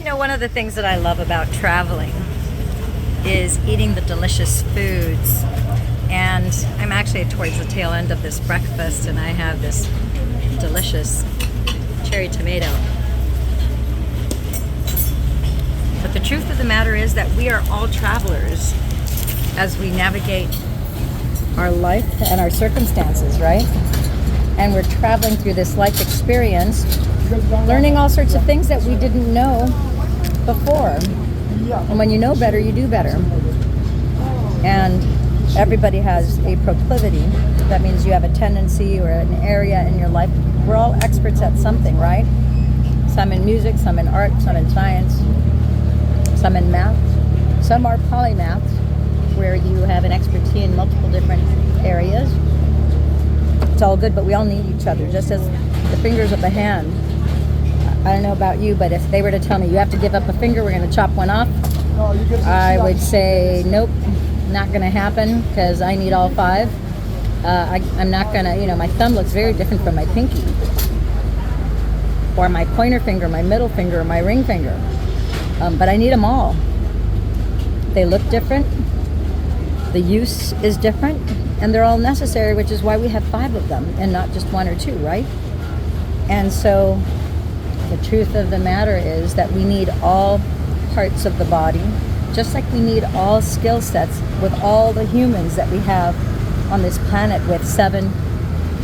You know, one of the things that I love about traveling is eating the delicious foods. And I'm actually towards the tail end of this breakfast, and I have this delicious cherry tomato. But the truth of the matter is that we are all travelers as we navigate our life and our circumstances, right? And we're traveling through this life experience, learning all sorts of things that we didn't know before. And when you know better, you do better. And everybody has a proclivity. That means you have a tendency or an area in your life. We're all experts at something, right? Some in music, some in art, some in science, some in math. Some are polymaths, where you have an expertise in multiple different areas. It's all good, but we all need each other, just as the fingers of the hand. I don't know about you, but if they were to tell me you have to give up a finger, we're going to chop one off, I would say nope, not going to happen, because I need all five. I'm not going to, my thumb looks very different from my pinky, or my pointer finger, my middle finger, or my ring finger. But I need them all. They look different. The use is different, and they're all necessary, which is why we have 5 of them and not just 1 or 2, right? And so the truth of the matter is that we need all parts of the body, just like we need all skill sets with all the humans that we have on this planet with 7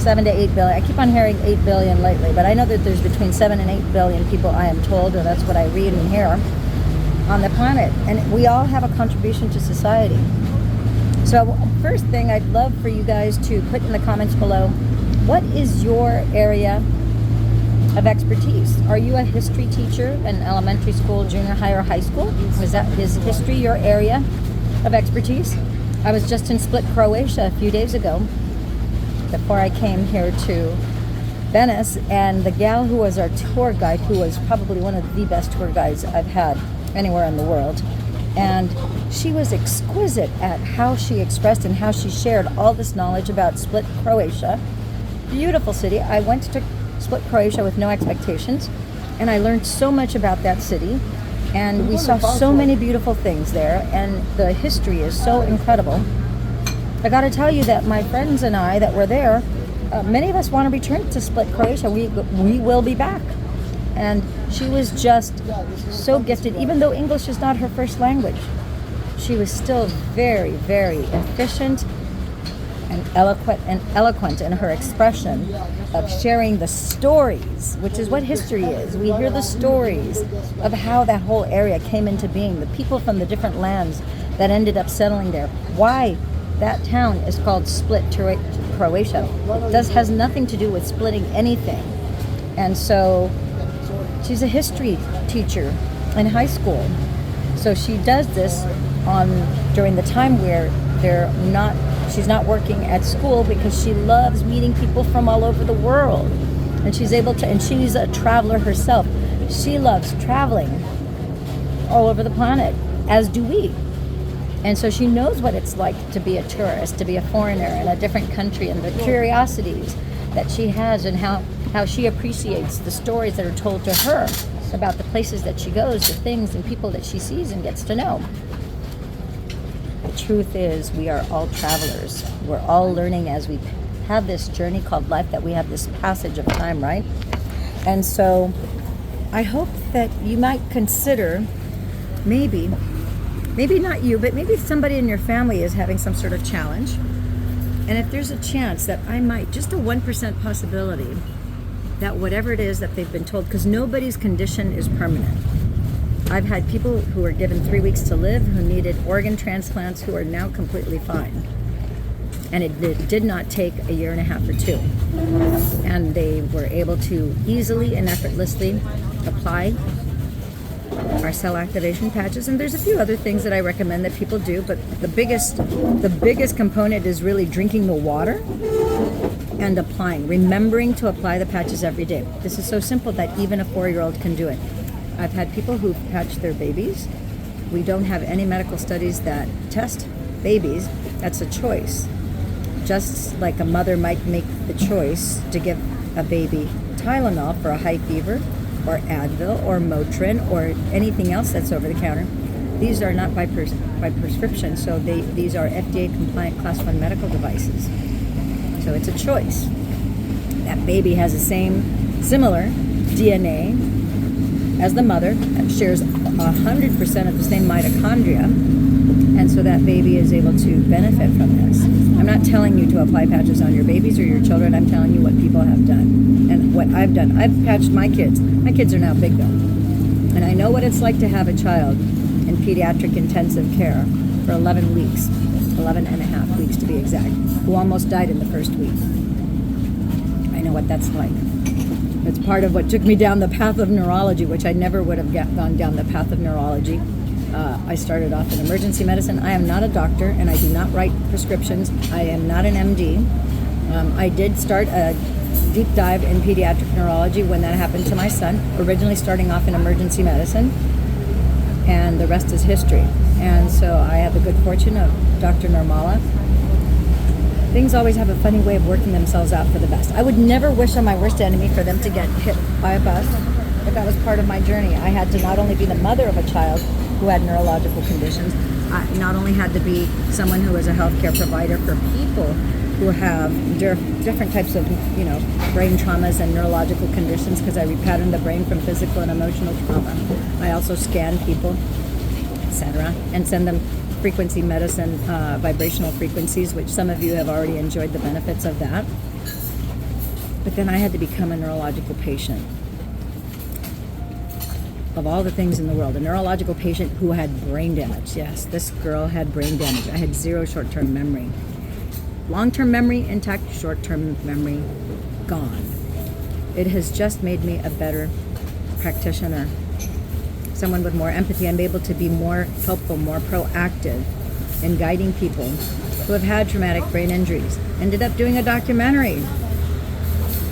to 8 billion. I keep on hearing 8 billion lately, but I know that there's between 7 and 8 billion people, I am told, or that's what I read and hear, on the planet. And we all have a contribution to society. So first thing, I'd love for you guys to put in the comments below, what is your area of expertise? Are you a history teacher in elementary school, junior high, or high school? Is history your area of expertise? I was just in Split, Croatia a few days ago before I came here to Venice, and the gal who was our tour guide, who was probably one of the best tour guides I've had anywhere in the world, and she was exquisite at how she expressed and how she shared all this knowledge about Split, Croatia. Beautiful city. I went to Split, Croatia with no expectations, and I learned so much about that city, and we saw so many beautiful things there, and the history is so incredible. I got to tell you that my friends and I that were there, many of us want to return to Split, Croatia. We will be back. And she was just so gifted, even though English is not her first language. She was still very, very efficient and eloquent in her expression of sharing the stories, which is what history is. We hear the stories of how that whole area came into being, the people from the different lands that ended up settling there, why that town is called Split, Croatia. It has nothing to do with splitting anything. And so she's a history teacher in high school. So she does this during the time where she's not working at school, because she loves meeting people from all over the world. And she's a traveler herself. She loves traveling all over the planet, as do we. And so she knows what it's like to be a tourist, to be a foreigner in a different country, and the curiosities that she has, and how she appreciates the stories that are told to her about the places that she goes, the things and people that she sees and gets to know. The truth is, we are all travelers. We're all learning as we have this journey called life, that we have this passage of time, right? And so I hope that you might consider, maybe not you, but maybe somebody in your family is having some sort of challenge. And if there's a chance that I might, just a 1% possibility, that whatever it is that they've been told, because nobody's condition is permanent. I've had people who were given 3 weeks to live, who needed organ transplants, who are now completely fine. And it did not take a year and a half or 2. And they were able to easily and effortlessly apply our cell activation patches. And there's a few other things that I recommend that people do, but the biggest component is really drinking the water and applying, remembering to apply the patches every day. This is so simple that even a 4-year-old can do it. I've had people who've patched their babies. We don't have any medical studies that test babies. That's a choice. Just like a mother might make the choice to give a baby Tylenol for a high fever, or Advil or Motrin or anything else that's over the counter. These are not by prescription, so these are FDA compliant Class 1 medical devices. So it's a choice. That baby has the similar DNA as the mother, shares 100% of the same mitochondria, and so that baby is able to benefit from this. I'm not telling you to apply patches on your babies or your children. I'm telling you what people have done and what I've done. I've patched my kids. My kids are now big though. And I know what it's like to have a child in pediatric intensive care for 11 weeks, 11 and a half weeks to be exact, who almost died in the first week. I know what that's like. It's part of what took me down the path of neurology, which I never would have gone down the path of neurology. I started off in emergency medicine. I am not a doctor, and I do not write prescriptions. I am not an MD. I did start a deep dive in pediatric neurology when that happened to my son, originally starting off in emergency medicine, and the rest is history. And so I have the good fortune of Dr. Nirmala. Things always have a funny way of working themselves out for the best. I would never wish on my worst enemy for them to get hit by a bus, but that was part of my journey. I had to not only be the mother of a child who had neurological conditions, I not only had to be someone who was a healthcare provider for people who have different types of, brain traumas and neurological conditions, because I repattern the brain from physical and emotional trauma. I also scan people, etc., and send them frequency medicine, vibrational frequencies, which some of you have already enjoyed the benefits of that. But then I had to become a neurological patient. Of all the things in the world, a neurological patient who had brain damage. Yes, this girl had brain damage. I had zero short-term memory. Long-term memory intact, short-term memory gone. It has just made me a better practitioner. Someone with more empathy. I'm able to be more helpful, more proactive in guiding people who have had traumatic brain injuries. Ended up doing a documentary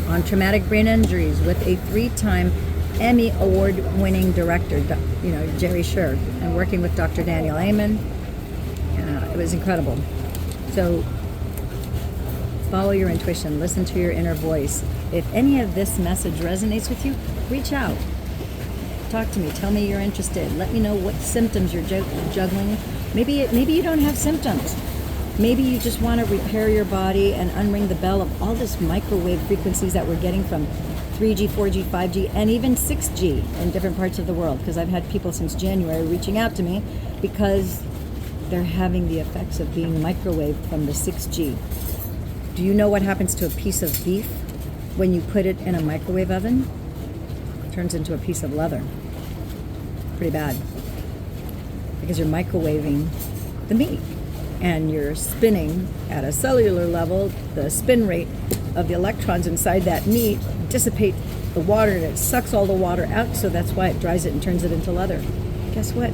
on traumatic brain injuries with a 3-time Emmy award-winning director, Jerry Sher, and working with Dr. Daniel Amen. It was incredible. So follow your intuition, listen to your inner voice. If any of this message resonates with you, reach out. Talk to me. Tell me you're interested. Let me know what symptoms you're juggling. Maybe you don't have symptoms. Maybe you just want to repair your body and unring the bell of all this microwave frequencies that we're getting from 3G, 4G, 5G, and even 6G in different parts of the world. Because I've had people since January reaching out to me because they're having the effects of being microwaved from the 6G. Do you know what happens to a piece of beef when you put it in a microwave oven? It turns into a piece of leather. Pretty bad. Because you're microwaving the meat. And you're spinning at a cellular level. The spin rate of the electrons inside that meat dissipate the water, and it sucks all the water out, so that's why it dries it and turns it into leather. Guess what?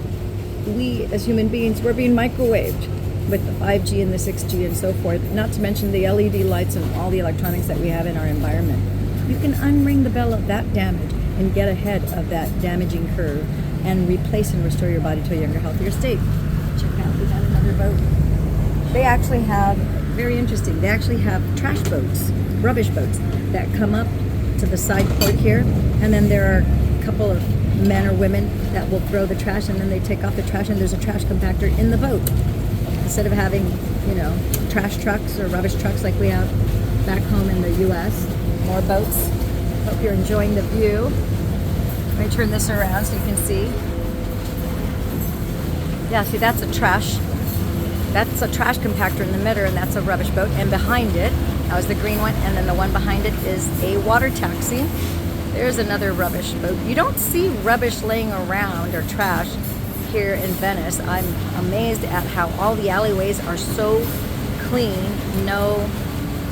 We as human beings, we're being microwaved with the 5G and the 6G and so forth, not to mention the LED lights and all the electronics that we have in our environment. You can unring the bell of that damage and get ahead of that damaging curve and replace and restore your body to a younger, healthier state. Check out, we got another boat. They actually have, very interesting, they actually have trash boats, rubbish boats, that come up to the side port here, and then there are a couple of men or women that will throw the trash, and then they take off the trash, and there's a trash compactor in the boat. Instead of having, trash trucks or rubbish trucks like we have back home in the U.S., more boats. Hope you're enjoying the view. Let me turn this around so you can see. Yeah, see, that's a trash compactor in the middle, and that's a rubbish boat. And behind it, that was the green one, and then the one behind it is a water taxi. There's another rubbish boat. You don't see rubbish laying around or trash here in Venice. I'm amazed at how all the alleyways are so clean.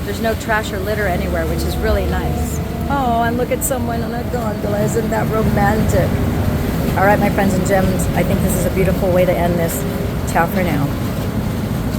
There's no trash or litter anywhere, which is really nice. Oh, and look at someone on a gondola. Isn't that romantic? All right, my friends and gems, I think this is a beautiful way to end this. Ciao for now.